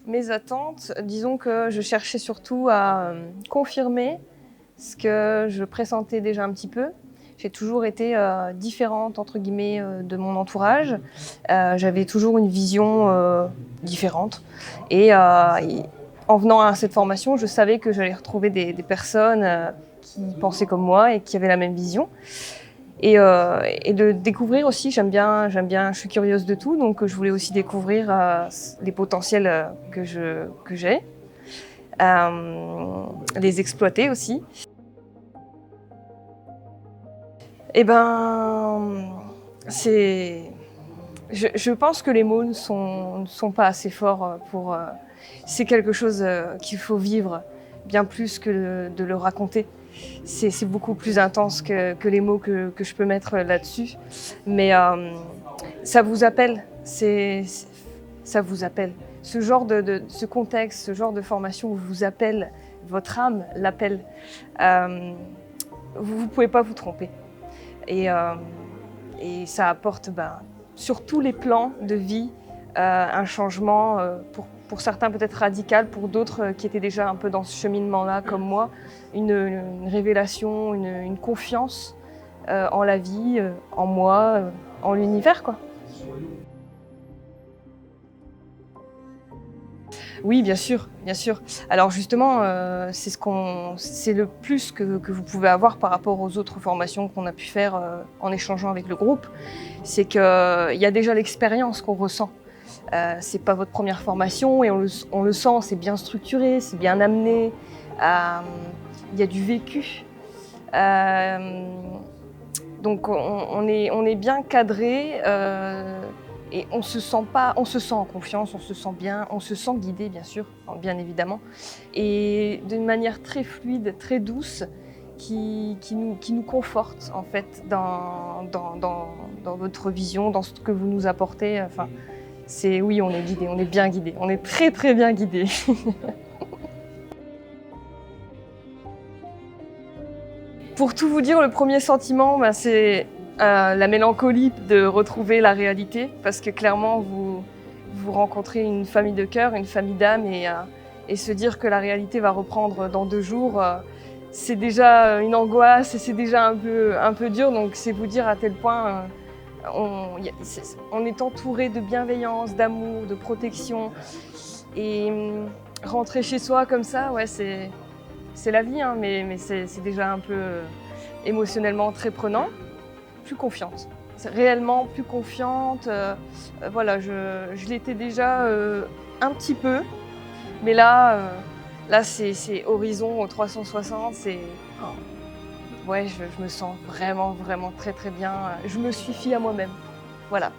Mes attentes, disons que je cherchais surtout à confirmer ce que je pressentais déjà un petit peu. J'ai toujours été différente entre guillemets de mon entourage. J'avais toujours une vision différente. Et en venant à cette formation, je savais que j'allais retrouver des personnes qui pensaient comme moi et qui avaient la même vision. Et de découvrir aussi, j'aime bien, je suis curieuse de tout, donc je voulais aussi découvrir les potentiels que j'ai, les exploiter aussi. Et ben, c'est, je pense que les mots ne sont pas assez forts pour. C'est quelque chose qu'il faut vivre bien plus que de le raconter. C'est beaucoup plus intense que les mots que je peux mettre là-dessus. Mais ça vous appelle, ça vous appelle. Ce genre ce contexte, ce genre de formation vous appelle, votre âme l'appelle. Vous ne pouvez pas vous tromper. Et, euh, et ça apporte sur tous les plans de vie un changement, pour certains peut-être radical, pour d'autres qui étaient déjà un peu dans ce cheminement-là comme moi, une révélation, une confiance en la vie, en moi, en l'univers, quoi. Oui, bien sûr, bien sûr. Alors justement, c'est le plus que vous pouvez avoir par rapport aux autres formations qu'on a pu faire en échangeant avec le groupe, c'est qu'il y a déjà l'expérience qu'on ressent. C'est pas votre première formation et on le sent, c'est bien structuré, c'est bien amené, il y a du vécu. Euh, donc on est bien cadré et on se sent en confiance, on se sent bien, on se sent guidé bien sûr, bien évidemment, et d'une manière très fluide, très douce, qui nous conforte en fait dans votre vision, dans ce que vous nous apportez. Enfin, oui, on est guidé, on est bien guidé, on est très très bien guidé. Pour tout vous dire, le premier sentiment, c'est la mélancolie de retrouver la réalité, parce que clairement, vous rencontrez une famille de cœur, une famille d'âme, et se dire que la réalité va reprendre dans 2 jours, c'est déjà une angoisse et c'est déjà un peu dur. Donc c'est vous dire à tel point on est entouré de bienveillance, d'amour, de protection. Et rentrer chez soi comme ça, ouais, c'est la vie, hein, mais c'est déjà un peu émotionnellement très prenant. Plus confiante. C'est réellement plus confiante. Voilà, je l'étais déjà un petit peu, mais là c'est horizon 360. Ouais, je me sens vraiment, vraiment très, très bien. Je me suffis à moi-même. Voilà.